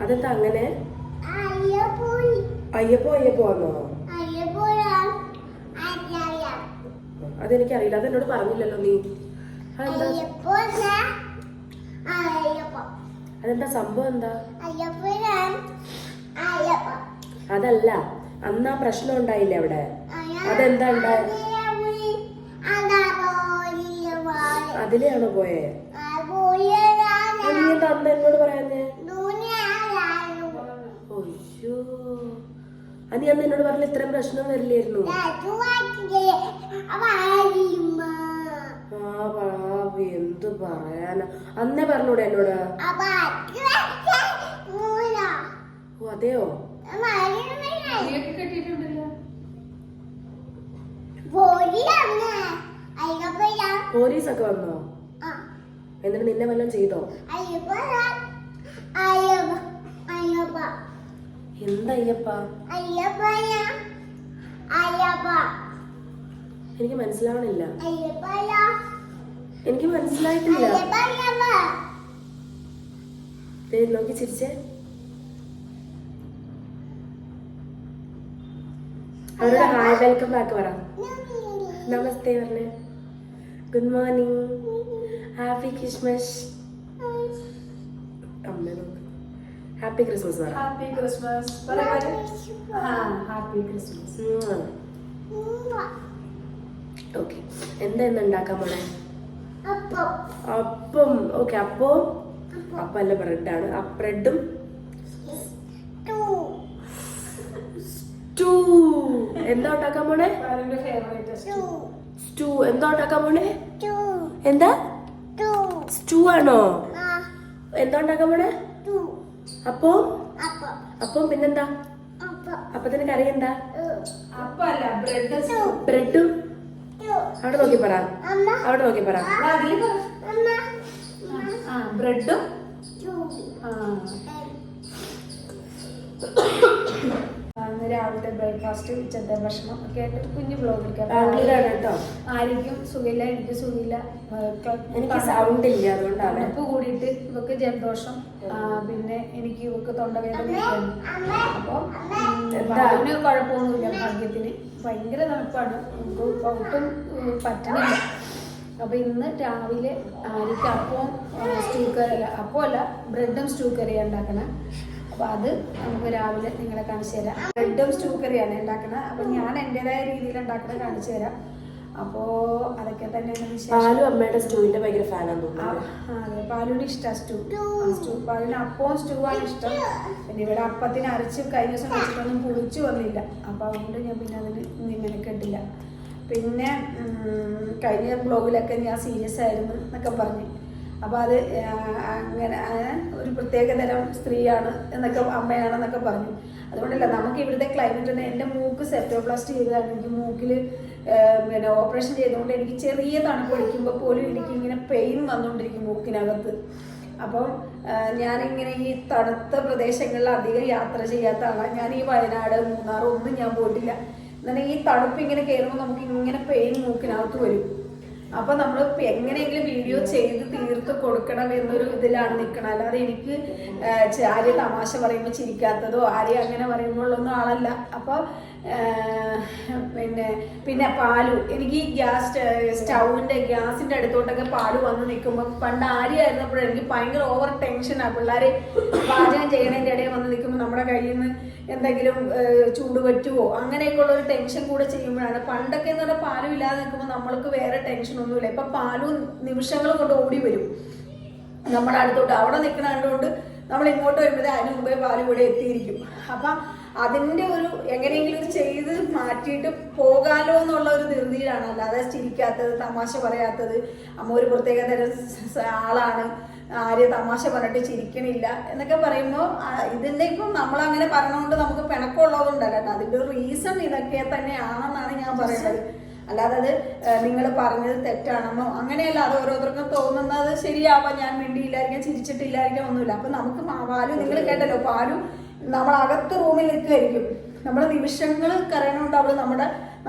അതെന്താ അങ്ങനെ? അയ്യപ്പോ വന്നോ? അതെനിക്കറിയില്ല, അതെന്നോട് പറഞ്ഞില്ലല്ലോ നീ. അതെന്താ സംഭവം? എന്താ? അതല്ല, അന്ന് ആ പ്രശ്നം ഉണ്ടായില്ലേ അവിടെ, അതെന്താ ഉണ്ടായ? അതിലെയാണോ പോയേ? നീ എന്താ അന്ന് എന്നോട് പറയാഞ്ഞേ? അയ്യോ, നീ അന്ന് എന്നോട് പറഞ്ഞ ഇത്രയും പ്രശ്നം വരില്ലായിരുന്നു. എന്ത് പറയാനാ, അന്നേ പറഞ്ഞൂടെ എന്നോട്? ഓ അതെയോ? പോലീസൊക്കെ വന്നോ? എന്നിട്ട് നിന്നെ വല്ലതും ചെയ്തോ? എന്താ എനിക്ക് മനസ്സിലാവണില്ല. എനിക്ക് മനസ്സിലായിട്ടില്ല. നോക്കി ചിരിച്ചേ. അവരുടെ ഹായ് വെൽക്കം ബാക്ക് പറ. നമസ്തേ പറഞ്ഞേ. Good morning, happy Christmas. അമ്മ നോക്ക്. ഹാപ്പി ക്രിസ്മസ് പറ. Happy Christmas. Happy Christmas. Okay, എന്താ ഉണ്ടാക്കാൻ പോണേ? അപ്പം. ഓക്കെ, അപ്പം അല്ല, ബ്രെഡാണ്. ബ്രെഡും സ്റ്റൂ. എന്താ ഉണ്ടാക്കാൻ പോണേ? സ്റ്റൂ. എന്താ ഉണ്ടാക്കാൻ പോണേ? എന്താ സ്റ്റൂ ആണോ? എന്താ ഉണ്ടാക്കാൻ പോണേ? അപ്പം പിന്നെന്താ? അപ്പത്തിന് കറി എന്താ? ബ്രെഡും. അവിടെ നോക്കി പറ. ബ്രെഡും. രാവിലത്തെ ബ്രേക്ക്ഫാസ്റ്റ്, ഉച്ചത്തെ ഭക്ഷണം ഒക്കെ ആയിട്ട് കുഞ്ഞു ബ്ലോഗ് എടുക്കാം. ആയിരിക്കും സുഖമില്ല, എനിക്ക് സുഖമില്ല, എനിക്ക് സൗണ്ട് ഇല്ല, അതുകൊണ്ടാണ്. തണുപ്പ് കൂടിയിട്ട് ഇവക്ക് ജലദോഷം, പിന്നെ എനിക്ക് ഇവക്ക് തൊണ്ടവേദനയൊക്കെയാണ്. അപ്പോൾ അതിന് കുഴപ്പമൊന്നുമില്ല, ഭാഗ്യത്തിന്. ഭയങ്കര തണുപ്പാണ്, നമുക്ക് ഒട്ടും പറ്റണില്ല. അപ്പോൾ ഇന്ന് രാവിലെ ആയിരിക്കും അപ്പവും സ്റ്റൂ കറി, അപ്പമല്ല ബ്രെഡും സ്റ്റൂ കറിയാണ് ഉണ്ടാക്കണേ. അപ്പോൾ അത് നമുക്ക് രാവിലെ നിങ്ങളെ കാണിച്ചു തരാം. ബ്രെഡും സ്റ്റൂ കറിയാണ് ഉണ്ടാക്കുന്നത്. അപ്പോൾ ഞാൻ എൻ്റെതായ രീതിയിൽ ഉണ്ടാക്കുന്നത് കാണിച്ചു തരാം. അപ്പോൾ അതൊക്കെ തന്നെയാണ് വിശേഷം. അമ്മയുടെ സ്റ്റൂവിന്റെ ഭയങ്കര ഫാനാന്ന് തോന്നുന്നു. അതെ, പാലുവിന് ഇഷ്ടമാണ് സ്റ്റൂ. പാലുവിന് അപ്പവും സ്റ്റൂ ആണ് ഇഷ്ടം. പിന്നെ ഇവിടെ അപ്പത്തിന് അരച്ച് കഴിഞ്ഞ ദിവസം വെച്ചിട്ടൊന്നും പുളിച്ചു വന്നില്ല. അപ്പോൾ അതുകൊണ്ട് ഞാൻ പിന്നെ അതിന് ഇങ്ങനെ കെട്ടില്ല. പിന്നെ കഴിഞ്ഞ ബ്ലോഗിലൊക്കെ ഞാൻ സീരിയസ് ആയിരുന്നു എന്നൊക്കെ പറഞ്ഞു. അപ്പോൾ അത് അങ്ങനെ ഒരു പ്രത്യേകതരം സ്ത്രീയാണ് എന്നൊക്കെ, അമ്മയാണെന്നൊക്കെ പറഞ്ഞു. അതുകൊണ്ടല്ല, നമുക്ക് ഇവിടുത്തെ ക്ലൈമറ്റ്, എൻ്റെ മൂക്ക് സെപ്റ്റോപ്ലാസ്റ്റി ചെയ്തതാണ്. എനിക്ക് മൂക്കിൽ പിന്നെ ഓപ്പറേഷൻ ചെയ്തുകൊണ്ട് എനിക്ക് ചെറിയ തണുപ്പ് അടിക്കുമ്പോൾ പോലും എനിക്കിങ്ങനെ പെയിൻ വന്നുകൊണ്ടിരിക്കും മൂക്കിനകത്ത്. അപ്പം ഞാനിങ്ങനെ ഈ തണുത്ത പ്രദേശങ്ങളിൽ അധികം യാത്ര ചെയ്യാത്ത ആളാണ്. ഞാൻ ഈ വയനാട്, മൂന്നാർ ഒന്നും ഞാൻ പോയിട്ടില്ല. എന്നാൽ ഈ തണുപ്പ് ഇങ്ങനെ കയറുമ്പോൾ നമുക്ക് ഇങ്ങനെ പെയിൻ മൂക്കിനകത്ത് വരും. അപ്പോൾ നമ്മൾ എങ്ങനെയെങ്കിലും വീഡിയോ ചെയ്ത് തീർത്ത് കൊടുക്കണം എന്നൊരു ഇതിലാണ് നിൽക്കണം. അല്ലാതെ എനിക്ക് ആരെയും തമാശ പറയുമ്പോൾ ചിരിക്കാത്തതോ ആരെയും അങ്ങനെ പറയുമ്പോഴൊന്നും ആളല്ല. അപ്പോൾ പിന്നെ പാലു, എനിക്ക് ഈ ഗ്യാസിൻ്റെ അടുത്തോട്ടൊക്കെ പാലു വന്ന് നിൽക്കുമ്പോൾ, പണ്ട് ആര്യായിരുന്നപ്പോഴും എനിക്ക് ഭയങ്കര ഓവർ ടെൻഷനാണ്. പിള്ളേർ പാചകം ചെയ്യണതിൻ്റെ ഇടയിൽ വന്ന് നിൽക്കുമ്പോൾ നമ്മുടെ കയ്യിൽ നിന്ന് എന്തെങ്കിലും ചൂട് പറ്റുമോ അങ്ങനെയൊക്കെ ഉള്ളൊരു ടെൻഷൻ കൂടെ ചെയ്യുമ്പോഴാണ്. പണ്ടൊക്കെ എന്ന് പറഞ്ഞാൽ പാലും ഇല്ലാതെ നിൽക്കുമ്പോൾ നമ്മൾക്ക് വേറെ ടെൻഷനൊന്നുമില്ല. ഇപ്പം പാലും നിമിഷങ്ങൾ കൊണ്ട് ഓടി വരും നമ്മുടെ അടുത്തോട്ട്. അവിടെ നിൽക്കണ കണ്ടുകൊണ്ട് നമ്മൾ ഇങ്ങോട്ട് വരുമ്പോഴേ അതിന് മുമ്പേ പാലും ഇവിടെ എത്തിയിരിക്കും. അപ്പം അതിൻ്റെ ഒരു എങ്ങനെയെങ്കിലും ചെയ്ത് മാറ്റിയിട്ട് പോകാലോ എന്നുള്ള ഒരു ധൃതിയിലാണ്. അല്ലാതെ ചിരിക്കാത്തത്, തമാശ പറയാത്തത്. അമ്മ ഒരു പ്രത്യേകതരം ആളാണ്, ആരെയും തമാശ പറഞ്ഞിട്ട് ചിരിക്കണില്ല എന്നൊക്കെ പറയുമ്പോൾ ഇതിൻ്റെ ഇപ്പം നമ്മളങ്ങനെ പറഞ്ഞുകൊണ്ട് നമുക്ക് പിണക്കമുള്ളതുകൊണ്ടല്ല കേട്ടോ. അതിൻ്റെ ഒരു റീസൺ ഇതൊക്കെ തന്നെയാണെന്നാണ് ഞാൻ പറയുന്നത്. അല്ലാതെ അത് നിങ്ങൾ പറഞ്ഞത് തെറ്റാണെന്നോ അങ്ങനെയല്ല. അത് ഓരോരുത്തർക്കും തോന്നുന്നത് ശരിയാവാം. ഞാൻ മിണ്ടിയില്ലായിരിക്കാം, ചിരിച്ചിട്ടില്ലായിരിക്കാം, ഒന്നുമില്ല. അപ്പം നമുക്ക് പാലു, നിങ്ങൾ കേട്ടല്ലോ, പാലു നമ്മളകത്ത് റൂമിൽ നിൽക്കുമായിരിക്കും. നമ്മുടെ നിമിഷങ്ങൾ കരയണോണ്ട് അവള്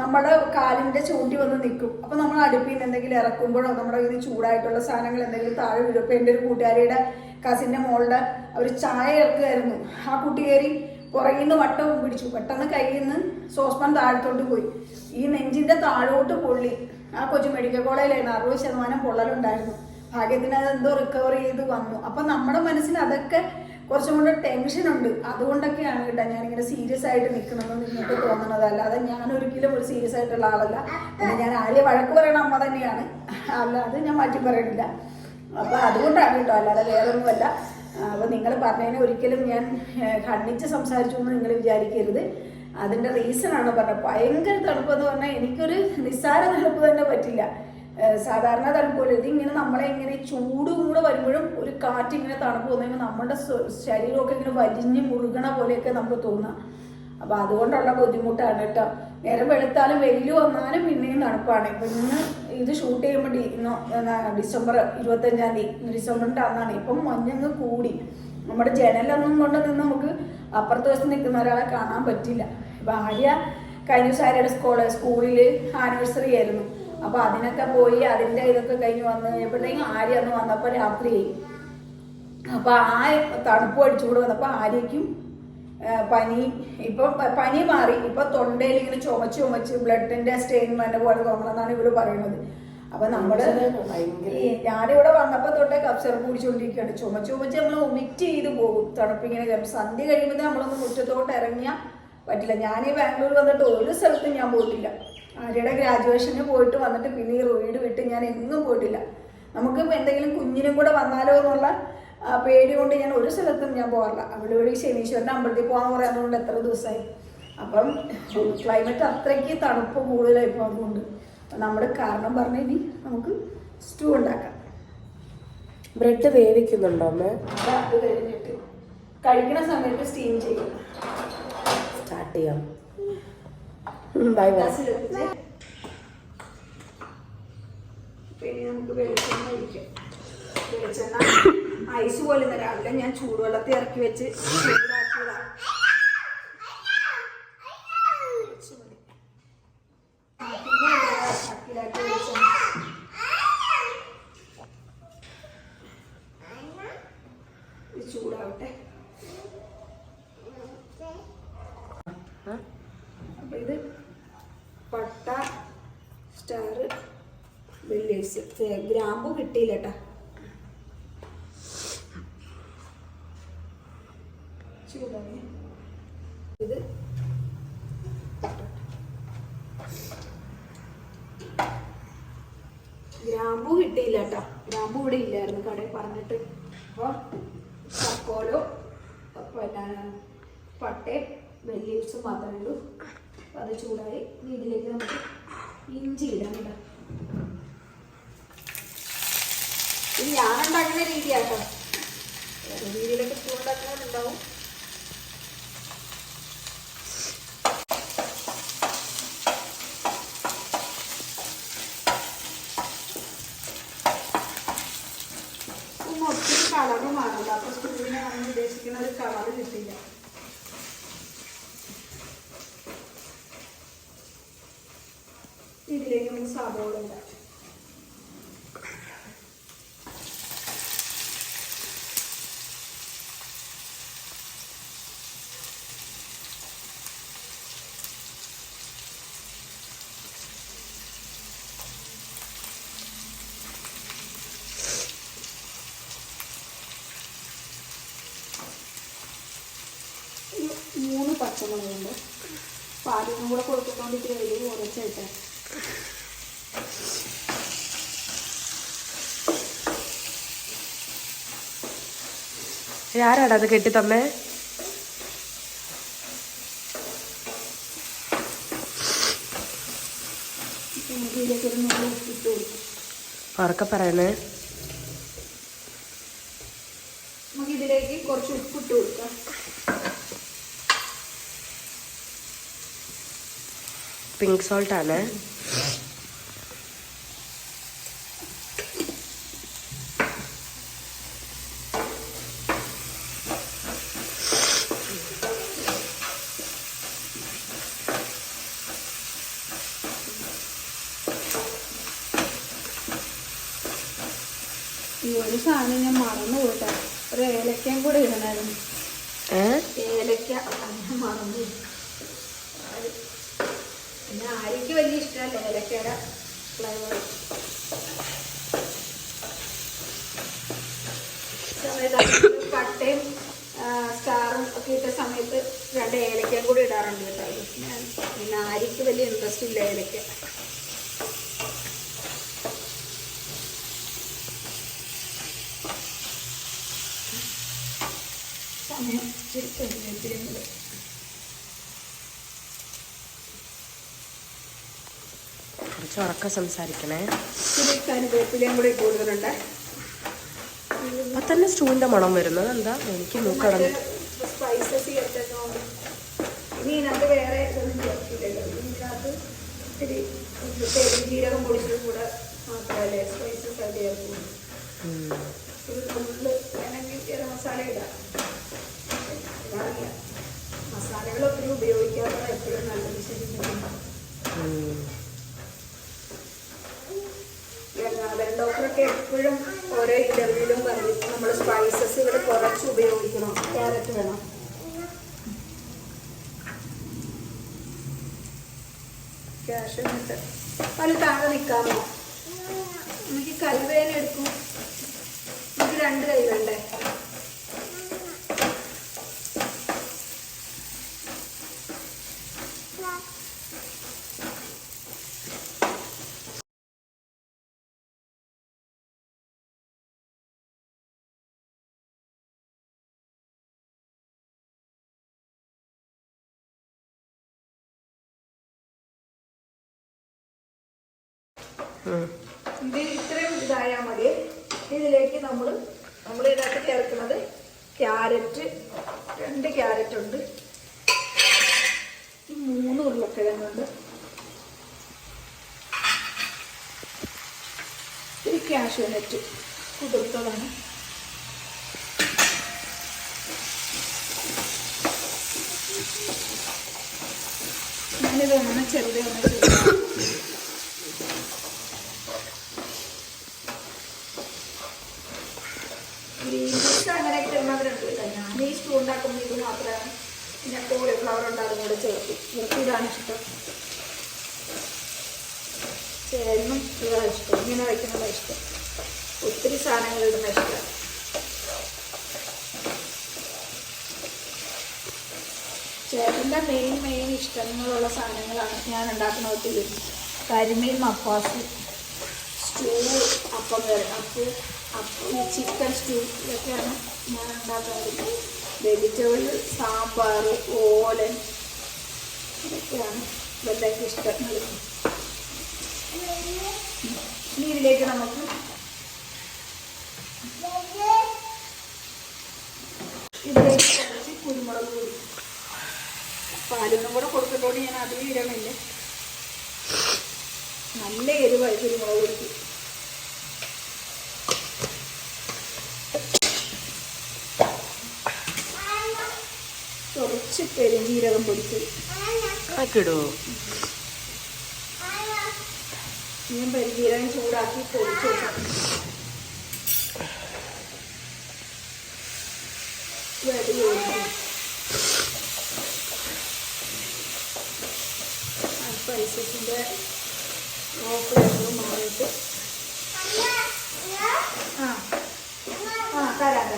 നമ്മുടെ കാലിന്റെ ചൂണ്ടി വന്ന് നിൽക്കും. അപ്പൊ നമ്മൾ അടുപ്പിൽ നിന്ന് എന്തെങ്കിലും ഇറക്കുമ്പോഴോ നമ്മുടെ ഇത് ചൂടായിട്ടുള്ള സാധനങ്ങൾ എന്തെങ്കിലും താഴെ വീഴും. ഇപ്പൊ എൻ്റെ ഒരു കൂട്ടുകാരിയുടെ കസിന്റെ മോളുടെ അവർ ചായ ഇറക്കുമായിരുന്നു. ആ കുട്ടി കയറി പുറകിൽ നിന്ന് വട്ടവും പിടിച്ചു. പെട്ടെന്ന് കയ്യിൽ നിന്ന് സോസ്പാൻ താഴത്തോട്ട് പോയി. ഈ നെഞ്ചിന്റെ താഴോട്ട് പൊള്ളി. ആ കൊച്ചു മെഡിക്കൽ കോളേജിലായിരുന്നു. 60% പൊള്ളലുണ്ടായിരുന്നു. ഭാഗ്യത്തിന് അത് എന്തോ റിക്കവർ ചെയ്ത് വന്നു. അപ്പൊ നമ്മുടെ മനസ്സിൽ അതൊക്കെ കുറച്ചും കൂടെ ടെൻഷനുണ്ട്. അതുകൊണ്ടൊക്കെയാണ് കേട്ടോ ഞാനിങ്ങനെ സീരിയസ് ആയിട്ട് നിൽക്കണമെന്ന് നിങ്ങൾക്ക് തോന്നണത്. അല്ലാതെ ഞാൻ ഒരിക്കലും ഒരു സീരിയസ് ആയിട്ടുള്ള ആളല്ല. പിന്നെ ഞാൻ ആരെയും വഴക്ക് പറയണ അമ്മ തന്നെയാണ്, അല്ലാതെ ഞാൻ മാറ്റി പറയണില്ല. അപ്പൊ അതുകൊണ്ടാണ് കേട്ടോ, അല്ലാതെ വേറൊന്നുമല്ല. അപ്പൊ നിങ്ങൾ പറഞ്ഞതിനെ ഒരിക്കലും ഞാൻ ഖണ്ഡിച്ച് സംസാരിച്ചു എന്ന് നിങ്ങൾ വിചാരിക്കരുത്. അതിന്റെ റീസൺ ആണ് പറഞ്ഞത്. ഭയങ്കര തണുപ്പെന്ന് പറഞ്ഞാൽ എനിക്കൊരു നിസ്സാര തണുപ്പ് തന്നെ പറ്റില്ല. സാധാരണ തണുപ്പോലെ ഇതിങ്ങനെ നമ്മളെ ഇങ്ങനെ ചൂടും കൂടെ വരുമ്പോഴും ഒരു കാറ്റ് ഇങ്ങനെ തണുപ്പ് തോന്നുമ്പോൾ നമ്മുടെ ശരീരമൊക്കെ ഇങ്ങനെ വലിഞ്ഞ് മുറുകണ പോലെയൊക്കെ നമുക്ക് തോന്നാം. അപ്പൊ അതുകൊണ്ടുള്ള ബുദ്ധിമുട്ടാണ് കേട്ടോ. നേരം വെളുത്താലും വെയിൽ വന്നാലും പിന്നെയും തണുപ്പാണ്. ഇപ്പൊ ഇന്ന് ഇത് ഷൂട്ട് ചെയ്യുമ്പോൾ ഡിസംബർ 25-ാം തീയതി, ഡിസംബറിന്റെ അന്നാണ്. ഇപ്പം മഞ്ഞങ്ങ് കൂടി. നമ്മുടെ ജനലൊന്നും കൊണ്ട് നിന്ന് നമുക്ക് അപ്പുറത്തെ ദിവസം നിൽക്കുന്ന ഒരാളെ കാണാൻ പറ്റില്ല. ഇപ്പൊ ആര്യ കഴിഞ്ഞ ദിവസം ആര്യയുടെ സ്കൂളിൽ ആനിവേഴ്സറി ആയിരുന്നു. അപ്പൊ അതിനൊക്കെ പോയി അതിന്റെ ഇതൊക്കെ കഴിഞ്ഞ് വന്നു കഴിഞ്ഞപ്പോഴത്തേക്കും ആര്യ അന്ന് വന്നപ്പോൾ രാത്രിയായി. അപ്പൊ ആ തണുപ്പ് അടിച്ചുകൂടെ വന്നപ്പോ ആര്യയ്ക്കും പനി. ഇപ്പം പനി മാറി. ഇപ്പൊ തൊണ്ടയിൽ ഇങ്ങനെ ചുമച്ച് ബ്ലഡിന്റെ സ്റ്റെയിൻമെന്റ് പോലെ തോന്നണമെന്നാണ് ഇവര് പറയുന്നത്. അപ്പൊ നമ്മള് ഞാനിവിടെ വന്നപ്പോ തൊട്ടേ കഫ് സിറപ്പ് കുടിച്ചുകൊണ്ടിരിക്കുകയാണ്. ചുമച്ച് നമ്മൾ ഒമിറ്റ് ചെയ്ത് പോകും. തണുപ്പിങ്ങനെ സന്ധ്യ കഴിയുമ്പോൾ നമ്മളൊന്ന് മുറ്റത്തോട്ട് ഇറങ്ങിയാൽ പറ്റില്ല. ഞാൻ ഈ ബാംഗ്ലൂർ വന്നിട്ട് ഒരു സ്ഥലത്തും ഞാൻ പോയിട്ടില്ല. ആര്യയുടെ ഗ്രാജുവേഷന് പോയിട്ട് വന്നിട്ട് പിന്നെ ഈ വീട് വിട്ട് ഞാൻ എങ്ങും പോയിട്ടില്ല. നമുക്ക് എന്തെങ്കിലും കുഞ്ഞിനും കൂടെ വന്നാലോ എന്നുള്ള പേടി കൊണ്ട് ഞാൻ ഒരു സ്ഥലത്തും ഞാൻ പോകാറില്ല. അവിടെ ഇവിടെ ശനീശ്വരൻ്റെ അമ്പലത്തിൽ പോകാൻ പറയാന്നുകൊണ്ട് എത്ര ദിവസമായി. അപ്പം ക്ലൈമറ്റ് അത്രയ്ക്ക് തണുപ്പ് കൂടുതലായി ഇപ്പോൾ. അതുകൊണ്ട് നമ്മുടെ കാരണം പറഞ്ഞാൽ ഇനി നമുക്ക് സ്റ്റൂ ഉണ്ടാക്കാം. ബ്രെഡ് വേവിക്കുന്നുണ്ടോ അമ്മ? അത് കഴിഞ്ഞിട്ട് കഴിക്കുന്ന സമയത്ത് സ്റ്റീം ചെയ്യും. സ്റ്റാർട്ട് ചെയ്യാം. പിന്നെ നമുക്ക് വെളിച്ചെണ്ണ ഒഴിക്കാം. വെളിച്ചെണ്ണ ഐസ് പോലെ ഇന്ന് രാവിലെ ഞാൻ ചൂടുവെള്ളത്തിൽ ഇറക്കി വെച്ച് ചൂടാക്കിയതാണ്. ചൂടാവട്ടെ. അപ്പൊ ഇത് പട്ട, സ്റ്റാർ, ബെല്ലീസ്, ഗ്രാമ്പു കിട്ടിയില്ല കേട്ടാ. ചൂടാണ് ഇത്. ഗ്രാമ്പു കിട്ടിയില്ല കേട്ടോ. ഗ്രാമ്പു ഇവിടെ ഇല്ലായിരുന്നു കടയിൽ പറഞ്ഞിട്ട്. അപ്പോൾ ചക്കോലോ പിന്നെ പട്ടയും ബെല്ലീവ്സും മാത്രമേ ഉള്ളൂ. അപ്പം അത് ചൂടായി. ഇതിലേക്ക് നമുക്ക് ഇഞ്ചി ഇടാം കേട്ടോ. ഇത് ഞാനുണ്ടാക്കുന്ന രീതിയാട്ടോ. വേറെ രീതിയിലൊക്കെ ചൂടുണ്ടാക്കുന്നവരുണ്ടാവും. ഒത്തിരി കളറ് മാറില്ല. അപ്പൊ സ്കൂളിനെ നമ്മൾ ഉദ്ദേശിക്കുന്ന ഒരു കളറ് കിട്ടില്ല. ഇതിലേക്ക് നമുക്ക് സവോള ഇടാം. മൂന്ന് പച്ചമുളകുണ്ട്. പാലിനും കൂടെ കൊടുക്കുന്നതുകൊണ്ട് ഇത്തിരി വലിയ കുറച്ചായിട്ട്. ആരാടാ അത് കെട്ടി തന്നേ? ഉറക്കെ പറയണേ. നമുക്ക് ഇതിലേക്ക് കുറച്ച് ഉപ്പിട്ട് കൊടുക്കാം. പിങ്ക് സോൾട്ട് ആണ്. ഈ ഒരു സാധനം ഞാൻ മറന്നു പോയിട്ടാ. ഒരു ഏലക്കയും കൂടെ ഇടണമായിരുന്നു. ഏലക്ക ഞാൻ മറന്നു. പിന്നെ ആര്യക്ക് വലിയ ഇഷ്ടമല്ല ഏലക്കയുടെ ഫ്ലേവർ. പട്ടയും സ്റ്റാറും ഒക്കെ ഇട്ട സമയത്ത് 2 ഏലക്കയും കൂടി ഇടാറുണ്ട് കേട്ടോ. പിന്നെ ആര്യക്ക് വലിയ ഇൻട്രസ്റ്റ് ഇല്ല ഏലക്ക. സമയം ഇച്ചിരി ഉറക്കെ സംസാരിക്കണേ. കറിവേപ്പിലയും കൂടി കൂടുതലുണ്ട്. അപ്പൊ തന്നെ സ്റ്റൂവിന്റെ മണം വരുന്നത് എന്താ എനിക്ക് നോക്കണം. സ്പൈസസ് ചേർത്തോണ്ട് ഇനി ഇതിനകത്ത് വേറെ ഇതൊന്നും ചേർക്കില്ലല്ലോ. ഇതിനകത്ത് ഇത്തിരി പെരുംജീരകം പൊടിച്ചതും കൂടെ മാത്രമല്ലേ സ്പൈസസ് അത് ചേർക്കുള്ളൂ. ഒരു നുള്ള് വേണമെങ്കിൽ ഗരം മസാല ഇടാം. മസാലകൾ ഒത്തിരി ഉപയോഗിക്കാതെ എപ്പോഴും നല്ലത്. ശരിക്കും ഡോക്ടറൊക്കെ എപ്പോഴും ഓരോ ഇന്റർവ്യൂവിലും പറയും നമ്മൾ സ്പൈസസ് ഇവിടെ കുറച്ച് ഉപയോഗിക്കണം. ക്യാരറ്റ് വേണം. ക്യാഷ് എന്നിട്ട് അതിൽ താഴെ നിൽക്കാമോ? എനിക്ക് കൈവേന എടുക്കും. എനിക്ക് 2 കൈ വേണ്ടേ? ഇത് ഇത്രയും ഇതായാൽ മതി. ഇതിലേക്ക് നമ്മൾ ഇതിനകത്ത് ചേർക്കുന്നത് ക്യാരറ്റ്, 2 ക്യാരറ്റ് ഉണ്ട്, 3 ഉരുളക്കിഴങ്ങുണ്ട്, ഒരു കാഷ്യൂനട്ട് കുതിർത്തതാണ്. ഞാനിത് ഒന്ന് ചെറുതെ അങ്ങനെയൊക്കെ ഇടുന്നവരുണ്ട്. ഞാൻ ഈ സ്റ്റൂ ഉണ്ടാക്കുമ്പോൾ ഇത് മാത്രമാണ്. പിന്നെ കോളിഫ്ലവർ ഉണ്ട്, അതും കൂടെ ചേർക്കും. ഇതാണ് ഇഷ്ടം. ചേരും ഇതാണ് ഇഷ്ടം. ഇങ്ങനെ വയ്ക്കുന്നതാണ് ഇഷ്ടം. ഒത്തിരി സാധനങ്ങൾ ഇടുന്ന ഇഷ്ടം. ചേട്ടൻ്റെ മെയിൻ ഇഷ്ടങ്ങളുള്ള സാധനങ്ങളാണ് ഞാൻ ഉണ്ടാക്കുന്ന. ഒത്തിരി കരിമീൻ മപ്പാസ്, സ്റ്റൂ, അപ്പം ചിക്കൻ സ്റ്റൂ ഇതൊക്കെയാണ് ഞാൻ ഉണ്ടാക്കുന്നത്. വെജിറ്റബിൾ സാമ്പാർ, ഓലൻ ഇതൊക്കെയാണ് ഇവരുടെയൊക്കെ ഇഷ്ടങ്ങൾ. ഇനി ഇതിലേക്ക് നമുക്ക് കുറച്ച് കുരുമുളക് പൊടി, പാലൊന്നും കൂടെ കൊടുക്കുന്നതോട് ഞാൻ അധികം ഇടമില്ല. നല്ല എരിവായി കുരുമുളക് പൊടിക്ക്. കുറച്ച് പെരുംജീരകം പൊടിച്ചത് ഞാൻ പെരുംജീരകം ചൂടാക്കി പൊടിച്ചു വെച്ചു. സ്പൈസസിൻ്റെ ഫ്ലേവർ മാറിയിട്ട് തരാം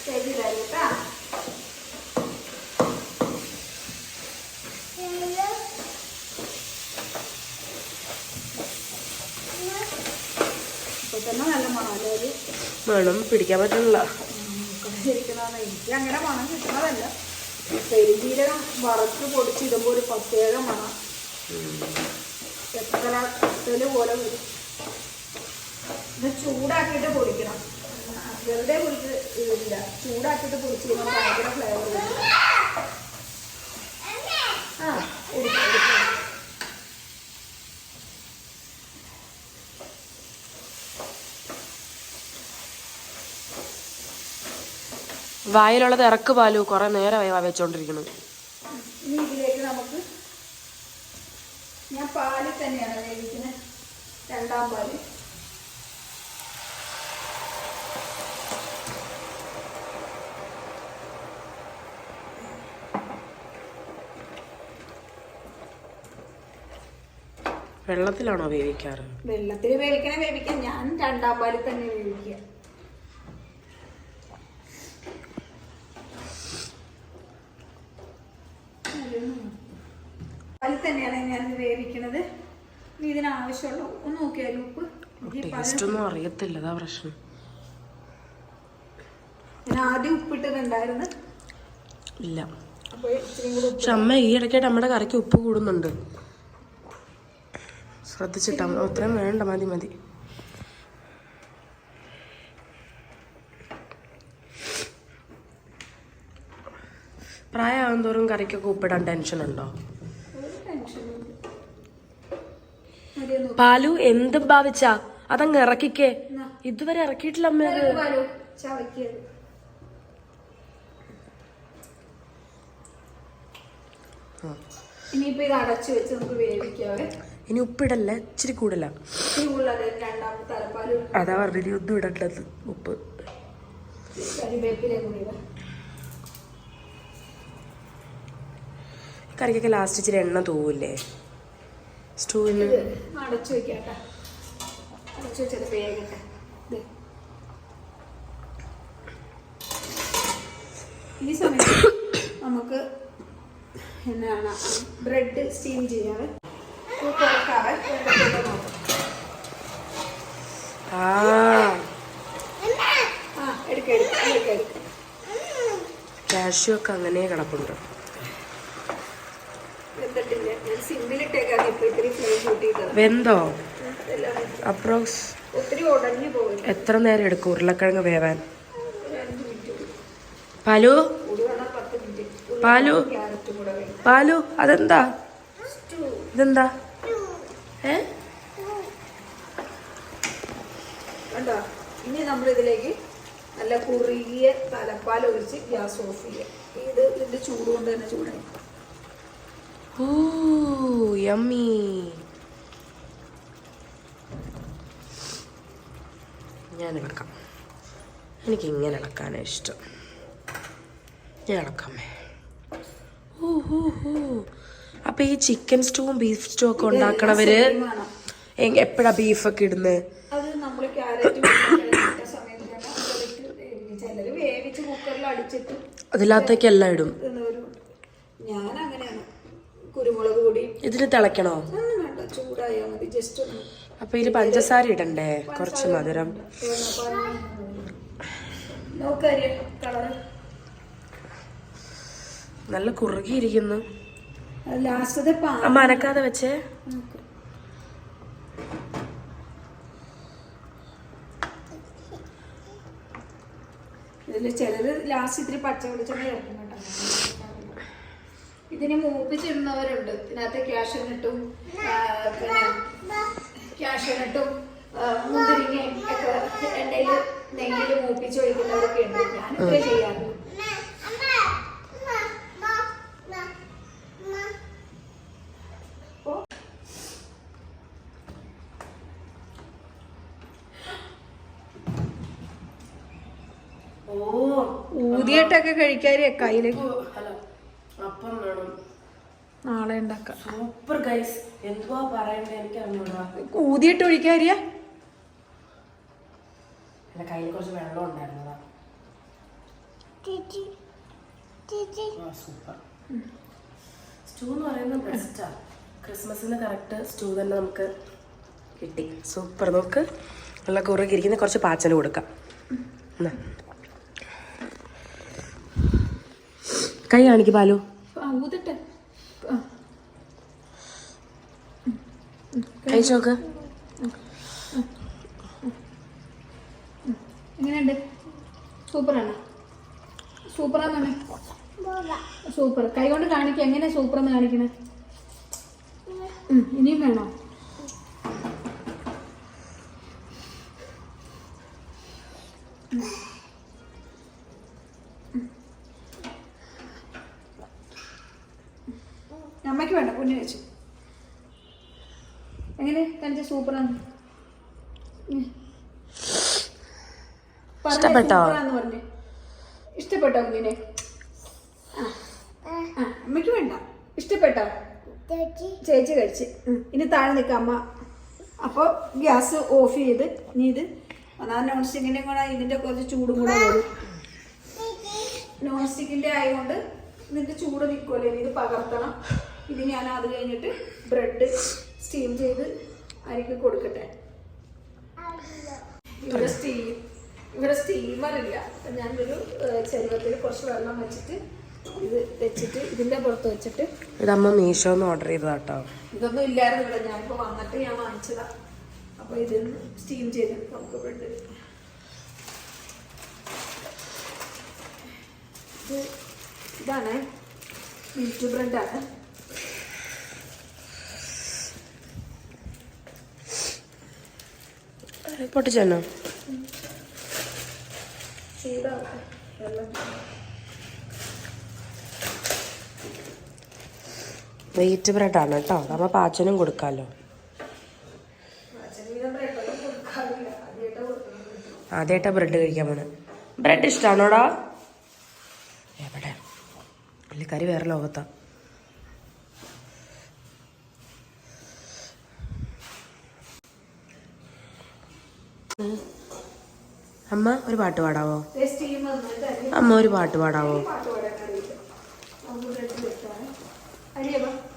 ശരി തരൂട്ടാ. ഇപ്പൊ തന്നെ നല്ല മണമല്ലേ ഒരു മണം പിടിക്കാൻ പറ്റില്ല. ശരിക്കുന്നതാണ്. എനിക്ക് അങ്ങനെ മണം കിട്ടുന്നതല്ല. പെരുംജീരകം വറുത്ത് പൊടിച്ചിടുമ്പോൾ ഒരു പ്രത്യേക മണം. എത്ര കത്തല് പോലെ വരും. ഇത് ചൂടാക്കിയിട്ട് പൊടിക്കണം. വെറുതെ പൊടിച്ച് ഇല്ല, ചൂടാക്കിയിട്ട് പൊടിച്ച് കഴിഞ്ഞാൽ ഭയങ്കര ഫ്ലേവർ വരും. വായിലുള്ളത് ഇറക്ക് പാലു കുറെ നേരമായി വെച്ചോണ്ടിരിക്കുന്നു. ഇനി ഇതിലേക്ക് നമുക്ക് ഞാൻ പാലിൽ തന്നെയാണ് വേവിക്കുന്നത്. 2ാം പാല് വെള്ളത്തിലാണോ വേവിക്കാറ്? വെള്ളത്തിൽ വേവിക്കാൻ ഞാൻ 2ാം പാലിൽ തന്നെ വേവിക്കുക. പാലിൽ തന്നെയാണ് ഞാൻ വേവിക്കണത്. ഇനി ഇതിനാവശ്യമുള്ള ഒന്ന് നോക്കിയാലും ഉപ്പ്. ടേസ്റ്റ് ഒന്നും അറിയത്തില്ല, അതാ പ്രശ്നം. ഞാൻ ആദ്യം ഉപ്പിട്ടതുണ്ടായിരുന്നു. ഇല്ല. അപ്പോൾ ഇച്ചിരി കൂടി പക്ഷെ അമ്മ ഈ ഇടയ്ക്കായിട്ട് നമ്മുടെ കറിക്ക് ഉപ്പ് കൂടുന്നുണ്ട്. ശ്രദ്ധിച്ചിട്ടാ, അത്രയും വേണ്ട, മതി മതി. പ്രായമാകും തോറും കറിക്കൊക്കെ ഉപ്പിടാൻ ടെൻഷൻ ഉണ്ടോ? പാലു എന്തും ഭാവിച്ചാ അതങ്ങ് ഇറക്കിക്കേ. ഇതുവരെ ഇറക്കിയിട്ടില്ല അമ്മ. ഇനിയിപ്പോ ഇത് അടച്ചു വെച്ച് നമുക്ക് വേവിക്കാവേ. ഇനി ഉപ്പിടല്ലേ, ഇച്ചിരി കൂടല. അതാ പറഞ്ഞ ഒന്നും ഇടണ്ടത് ഉപ്പ്. കറിക്കൊക്കെ ലാസ്റ്റ് ഇച്ചിരി എണ്ണ തൂവില്ലേ സ്റ്റൂവിന്? അടച്ചു വെക്കാട്ടെ. അടച്ചു വെച്ചത് വേഗട്ടെ. ഈ സമയത്ത് നമുക്ക് എന്നാണ് ബ്രെഡ് സ്റ്റീം ചെയ്യാറ്. കാഷ്യൂ ഒക്കെ അങ്ങനെ കിടപ്പുണ്ട്. വെന്തോ? അപ്രോക്സ് എത്ര നേരം എടുക്കും ഉരുളക്കിഴങ്ങ് വേവാൻ? പാലു പാലു പാലു അതെന്താ? ഇതെന്താ? കണ്ടോ? ഇനി നമ്മൾ ഇതിലേക്ക് നല്ല കുറുകിയ തലപ്പാൽ ഒഴിച്ച് ഗ്യാസ് ഓഫ് ചെയ്യുക. ഇതിന്റെ ചൂട് കൊണ്ട് തന്നെ ചൂടായി. യമ്മി. ഞാൻ ഇളക്കാം. എനിക്ക് ഇങ്ങനെ ഇളക്കാനാണ് ഇഷ്ടം. ഞാൻ ഇളക്കാമേ. അപ്പൊ ഈ ചിക്കൻ സ്റ്റൂവും ബീഫ് സ്റ്റൂ ഒക്കെ ഉണ്ടാക്കണവര് എപ്പോഴാ ബീഫൊക്കെ ഇടുന്നത്? അത് നമ്മള് ക്യാരറ്റ് ചിലര് വേവിച്ച് കുക്കറിൽ അടിച്ചിട്ട് അതിനകത്തേക്ക് എല്ലാം ഇടും. ഞാൻ അങ്ങനെയാണ്. കുരുമുളക് പൊടി ഇതിന് തിളക്കണോ? ഒന്നും വേണ്ട, ചൂടായാൽ മതി. ജസ്റ്റ് ഒന്ന്. അപ്പൊ ഇതിൽ പഞ്ചസാര ഇടണ്ടേ? കുറച്ച് മധുരം. നല്ല കുറുകിയിരിക്കുന്നു. അമ്മ അനക്കാതെ വെച്ചേ. ഇതില് ചിലര് ലാസ്റ്റ് ഇത്തിരി പച്ച വെളിച്ചെണ്ണ ചേർക്കും കേട്ടോ. ഇതിന് മൂപ്പിച്ചിടുന്നവരുണ്ട്. ഇതിനകത്ത് ക്യാഷ്യൂനട്ടും മുന്തിരിങ്ങയും ഒക്കെ എണ്ണയിൽ നെയ്യിൽ മൂപ്പിച്ച് ഒഴിക്കുന്നവരൊക്കെ ഉണ്ട്. ഞാനിവിടെ ചെയ്യാറുണ്ട്. ഊതിയിട്ടൊക്കെ കഴിക്കാറ് കയ്യിലേക്ക്. അപ്പം വേണം. നാളെ ഉണ്ടാക്കാം. Super guys. എന്തുവാ പറയണ്ടേ എനിക്ക് അറിഞ്ഞൂടാ. ഊതിയിട്ട് ഒഴിക്കാറിയ? അല്ല, കയ്യിൽ കുറച്ച് വെള്ളം ഉണ്ടായിരുന്നതാ. സൂപ്പർ. സ്റ്റൂ എന്ന് പറയുന്നത് ബെസ്റ്റാ. ക്രിസ്മസിന് കറക്റ്റ് സ്റ്റൂ തന്നെ നമുക്ക് കിട്ടി. സൂപ്പർ. നമുക്ക് നല്ല കുറുകിയിരിക്കുന്ന കുറച്ച് പാച്ചൽ കൊടുക്കാം. കൈ കാണിക്ക് പാലു. ഊതിട്ട് കഴിച്ചോക്ക്. എങ്ങനെയുണ്ട്? സൂപ്പറാണ്. സൂപ്പറാന്നാണ്. സൂപ്പർ. കൈ കൊണ്ട് കാണിക്കുക. എങ്ങനെയാ സൂപ്പറെന്ന് കാണിക്കണേ? ഇനിയും വേണോ? അമ്മയ്ക്ക് വേണ്ട, കുഞ്ഞു വെച്ചു. എങ്ങനെ കാണിച്ച? സൂപ്പറാണ്. ഇഷ്ടപ്പെട്ടോ? പറഞ്ഞേ. ഇഷ്ടപ്പെട്ടോ കുഞ്ഞിനെ? അമ്മയ്ക്ക് വേണ്ട. ഇഷ്ടപ്പെട്ടോ? ചേച്ചി കഴിച്ച്. ഇനി താഴെ നിൽക്കാം അമ്മ. അപ്പോൾ ഗ്യാസ് ഓഫ് ചെയ്ത് ഇനി ഇത് ഒന്നാം നോൺ സ്റ്റിക്കിൻ്റെ കൂടെ ഇതിൻ്റെ കുറച്ച് ചൂടും കൂടെ വരും. നോൺ സ്റ്റിക്കിൻ്റെ ആയതുകൊണ്ട് ഇതിൻ്റെ ചൂട് നിൽക്കുമല്ലോ, ഇനി ഇത് പകർത്തണം. ഇത് ഞാൻ അത് കഴിഞ്ഞിട്ട് ബ്രെഡ് സ്റ്റീം ചെയ്ത് അരിക്ക് കൊടുക്കട്ടെ. ഇവിടെ സ്റ്റീമറില്ല. ഞാനൊരു ചെരുവത്തിൽ കുറച്ച് വെള്ളം വെച്ചിട്ട് ഇത് വെച്ചിട്ട് ഇതിൻ്റെ പുറത്ത് വെച്ചിട്ട്. ഇതമ്മ മീഷോന്ന് ഓർഡർ ചെയ്തതാട്ടോ. ഇതൊന്നും ഇല്ലായിരുന്നു ഇവിടെ, ഞാനിപ്പോൾ വന്നിട്ട് ഞാൻ വാങ്ങിച്ചതാണ്. അപ്പോൾ ഇതിന് സ്റ്റീം ചെയ്ത് നമുക്ക് ബ്രെഡ്. ഇതാണ് മിൽറ്റ് ബ്രെഡാണ്. പൊട്ടിച്ചോ? ചൂടാവട്ടെ വെള്ളം. വെയിറ്റ് ബ്രെഡാണ് കേട്ടോ, നമ്മൾ പാച്ചനും കൊടുക്കാമല്ലോ. ആദ്യമായിട്ടാ ബ്രെഡ് കഴിക്കാൻ പോണെ. ബ്രെഡ് ഇഷ്ടമാണോടാ? എവിടെ പുള്ളിക്കാരി വേറെ ലോകത്താ. അമ്മ ഒരു പാട്ട് പാടാവോ? അമ്മ ഒരു പാട്ട് പാടാവോ?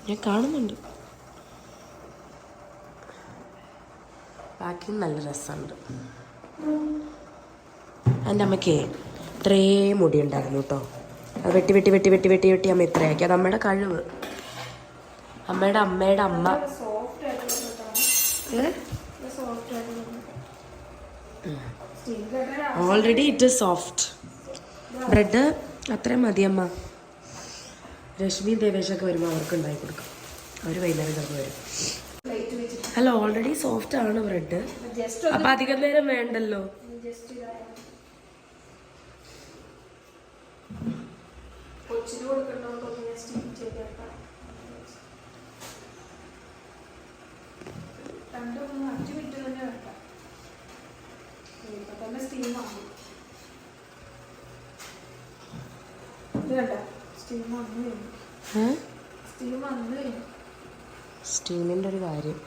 ഞാൻ കാണുന്നുണ്ട്. ബാക്കി നല്ല രസമുണ്ട്. എൻ്റെ അമ്മയ്ക്ക് ഇത്രേ മുടി ഉണ്ടായിരുന്നു കേട്ടോ. അത് വെട്ടി വെട്ടി വെട്ടി വെട്ടി വെട്ടി വെട്ടി അമ്മ ഇത്രയാക്കി. അത് അമ്മയുടെ കഴിവ്. അമ്മയുടെ അമ്മ already it is soft. Bread അത്രയും മതി അമ്മ. രശ്മി ദേവേശൊക്കെ വരുമ്പോൾ അവർക്ക് ഉണ്ടാക്കി കൊടുക്കും. അവർ വൈകുന്നേരം ചിലപ്പോൾ വരും. അല്ല ഓൾറെഡി സോഫ്റ്റ് ആണ് ബ്രെഡ്. അപ്പം അധികം നേരം വേണ്ടല്ലോ. സ്റ്റീമിൻ്റെ ഒരു കാര്യം.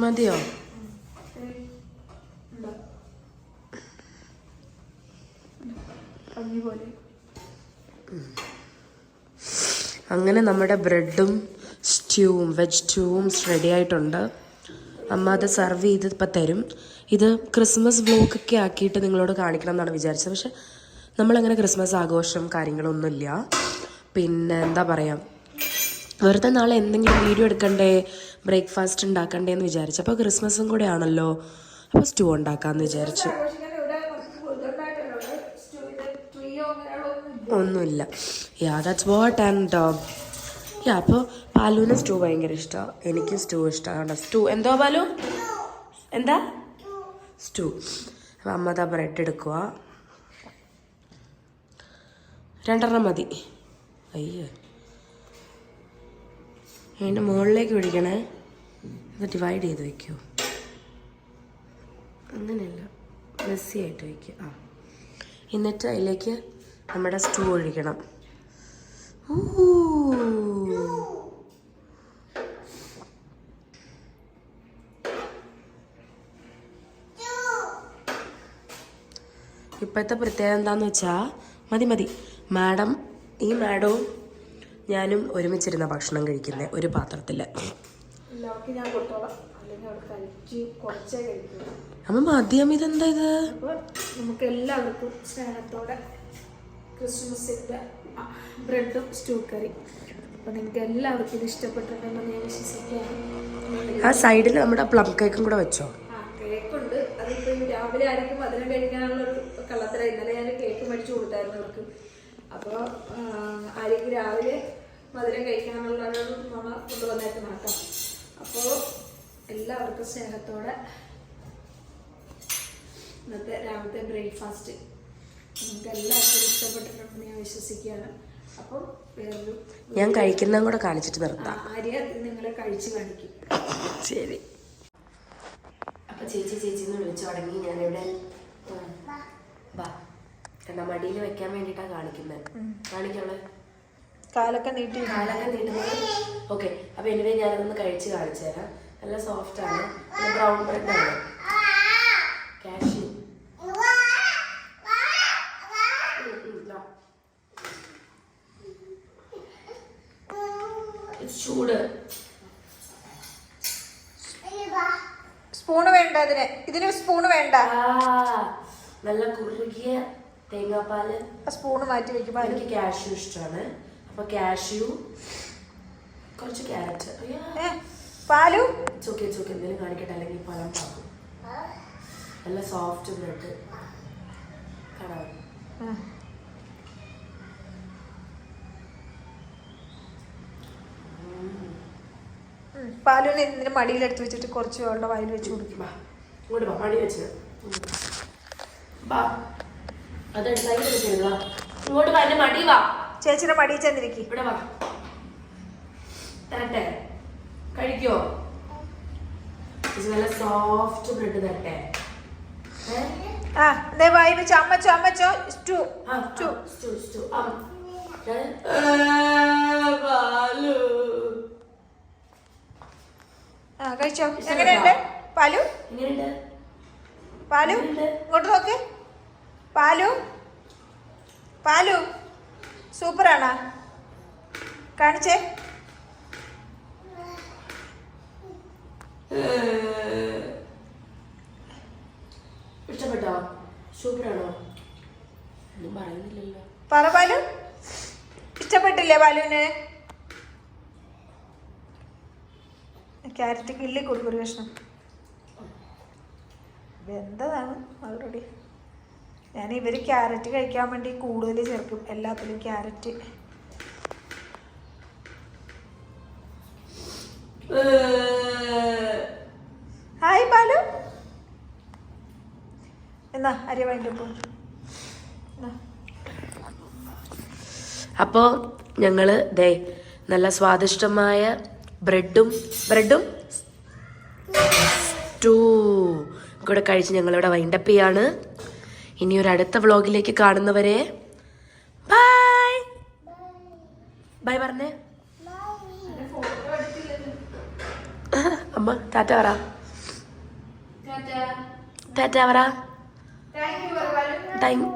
മതിയോ? അങ്ങനെ നമ്മുടെ ബ്രെഡും സ്റ്റ്യൂവും വെജ് സ്റ്റ്യൂവും റെഡി ആയിട്ടുണ്ട്. അമ്മ അത് സെർവ് ചെയ്ത് ഇപ്പം തരും. ഇത് ക്രിസ്മസ് വ്ലോഗൊക്കെ ആക്കിയിട്ട് നിങ്ങളോട് കാണിക്കണം എന്നാണ് വിചാരിച്ചത്. പക്ഷെ നമ്മളങ്ങനെ ക്രിസ്മസ് ആഘോഷം കാര്യങ്ങളൊന്നുമില്ല. പിന്നെ എന്താ പറയുക, വെറുതെ നാളെ എന്തെങ്കിലും വീഡിയോ എടുക്കണ്ടേ, ബ്രേക്ക്ഫാസ്റ്റ് ഉണ്ടാക്കണ്ടേ എന്ന് വിചാരിച്ചു. അപ്പോൾ ക്രിസ്മസും കൂടെ ആണല്ലോ, അപ്പോൾ സ്റ്റൂ ഉണ്ടാക്കാമെന്ന് വിചാരിച്ചു. ഒന്നുമില്ല. Yeah that's what. And yeah അപ്പോൾ പാലുവിന് സ്റ്റൂ ഭയങ്കര ഇഷ്ടമാണ്. എനിക്ക് സ്റ്റൂ ഇഷ്ടമാണ്. സ്റ്റൂ എന്തോ പാലു? എന്താ സ്റ്റൂ? അപ്പം അമ്മ ദാ ബ്രെഡ് എടുക്കുക. 2 മതി. അയ്യോ അതിൻ്റെ മുകളിലേക്ക് പിടിക്കണേ. അത് ഡിവൈഡ് ചെയ്ത് വയ്ക്കൂ. അങ്ങനെയല്ല, മെസ്സി ആയിട്ട് വയ്ക്കുക. ആ എന്നിട്ട് അതിലേക്ക് നമ്മുടെ സ്റ്റൂ ഒഴിക്കണം. ഇപ്പോഴത്തെ പ്രത്യേകത എന്താണെന്ന് വെച്ചാൽ, മതി ഈ മാഡവും ഞാനും ഒരുമിച്ചിരുന്ന ഭക്ഷണം കഴിക്കുന്നത് ഒരു പാത്രത്തിൽ. അമ്മ മതിയമ്മ ഇതെന്താ ഇത്? നമുക്ക് എല്ലാവർക്കും സ്നേഹത്തോടെ ക്രിസ്മസിൻ്റെ ബ്രെഡും സ്റ്റൂ കറി. അപ്പോൾ നിങ്ങൾക്ക് എല്ലാവർക്കും ഇത് ഇഷ്ടപ്പെട്ടിട്ടുണ്ടെന്ന് ഞാൻ വിശ്വസിക്കുകയാണ്. ആ സൈഡിൽ നമ്മുടെ പ്ലം കേക്കും കൂടെ വെച്ചോ? കേക്കുണ്ട്. അതിപ്പോൾ രാവിലെ ആയിരിക്കും മധുരം കഴിക്കാനുള്ളൊരു കള്ളത്തര. ഇന്നലെ ഞാൻ കേക്ക് മേടിച്ചു കൊടുത്തായിരുന്നു അവർക്ക്. അപ്പോൾ ആയിരിക്കും രാവിലെ മധുരം കഴിക്കാനുള്ളൊരു നമ്മൾ കൊണ്ടുവന്നേക്ക് മാറ്റാം. അപ്പോൾ എല്ലാവർക്കും സ്നേഹത്തോടെ ഇന്നത്തെ രാവിലത്തെ ബ്രേക്ക്ഫാസ്റ്റ്. നമുക്ക് എല്ലാവർക്കും ഇഷ്ടപ്പെട്ടിട്ടുണ്ടെന്ന് ഞാൻ വിശ്വസിക്കുകയാണ്. അപ്പം വേറൊരു ഞാൻ കഴിക്കുന്നതും കൂടെ കാണിച്ചിട്ട് നിർത്താം. ആര്യ നിങ്ങളെ കഴിച്ച് കാണിക്കും. ശരി. അപ്പൊ ചേച്ചി എന്ന് വിളിച്ചു തുടങ്ങി. ഞാനിവിടെ എന്നാ മടിയിൽ വെക്കാൻ വേണ്ടിയിട്ടാണ് കാണിക്കുന്നത്. കാണിക്കവളെ കാലൊക്കെ നീട്ടുന്നത്. ഓക്കെ, അപ്പൊ എനിവേ ഞാനതൊന്ന് കഴിച്ച് കാണിച്ചു തരാം. നല്ല സോഫ്റ്റ് ആണ്, ബ്രൗൺ ബ്രെഡ് ആണ്. കാഷ്യൂ ചൂട്. സ്പൂണ് വേണ്ട, ഇതിന് സ്പൂണ് വേണ്ട. നല്ല കുറുകിയ തേങ്ങാപ്പാല്. സ്പൂണ് മാറ്റി വെക്കുമ്പോൾ എനിക്ക് കാഷ്യൂ ഇഷ്ടമാണ്. അപ്പൊ കാഷ്യൂ, കുറച്ച് ക്യാരറ്റ്. പാലു ചോക്കെ എന്തെങ്കിലും കാണിക്കട്ടെ, അല്ലെങ്കിൽ പഴം പാക്കും. നല്ല സോഫ്റ്റ് ബ്രെഡ് കാണാം. പാലുവിനെ ഇതിന്റെ മടിയിലെടുത്ത് വെച്ചിട്ട് കുറച്ച് അവളുടെ വായിൽ വെച്ച് കൊടുക്കും. ഇങ്ങോട്ട് വാ, മടി വെച്ച് ഇങ്ങോട്ട് വാ, എന്റെ മടി വാ. ചേച്ചിയുടെ മടിയിൽ ചെന്നിരിക്കും. ഇവിടെ വാ, തരട്ടെ, കഴിക്കോ? നല്ല സോഫ്റ്റ് ബ്രെഡ് തരട്ടെ. വായി വെച്ച് അമ്മച്ചോ സ്റ്റൂ. കഴിച്ചോ? എങ്ങനെയുണ്ട് പാലു? പാലു ഇങ്ങോട്ട് നോക്ക്. പാലു സൂപ്പറാണോ? കാണിച്ചേ. ഇഷ്ടപ്പെട്ടോ? സൂപ്പറാണോ? ഒന്നും പറയുന്നില്ലല്ലോ. പറ പാലു, ഇഷ്ടപ്പെട്ടില്ലേ പാലുവിന്? ക്യാരറ്റ് കിള്ളി കൊടുക്കും ഒരു കഷ്ണം. വെന്തതാണ് ഓൾറെഡി. ഇവർ ക്യാരറ്റ് കഴിക്കാൻ വേണ്ടി കൂടുതൽ ചേർക്കും എല്ലാത്തിലും ക്യാരറ്റ്. ഹായ് പാലു. എന്നാ അരി വേണ്ടപ്പോ. അപ്പോൾ ഞങ്ങൾ ദേ നല്ല സ്വാദിഷ്ടമായ ബ്രെഡും സ്റ്റൂ കൂടെ കഴിച്ച് ഞങ്ങളിവിടെ വൈൻഡപ്പ് ചെയ്യാണ്. ഇനി ഒരു അടുത്ത വ്ളോഗിലേക്ക് കാണുന്നവരെ ബൈ പറഞ്ഞേ. അമ്മ ടാറ്റ പറ. ടാറ്റ പറ. Thank you.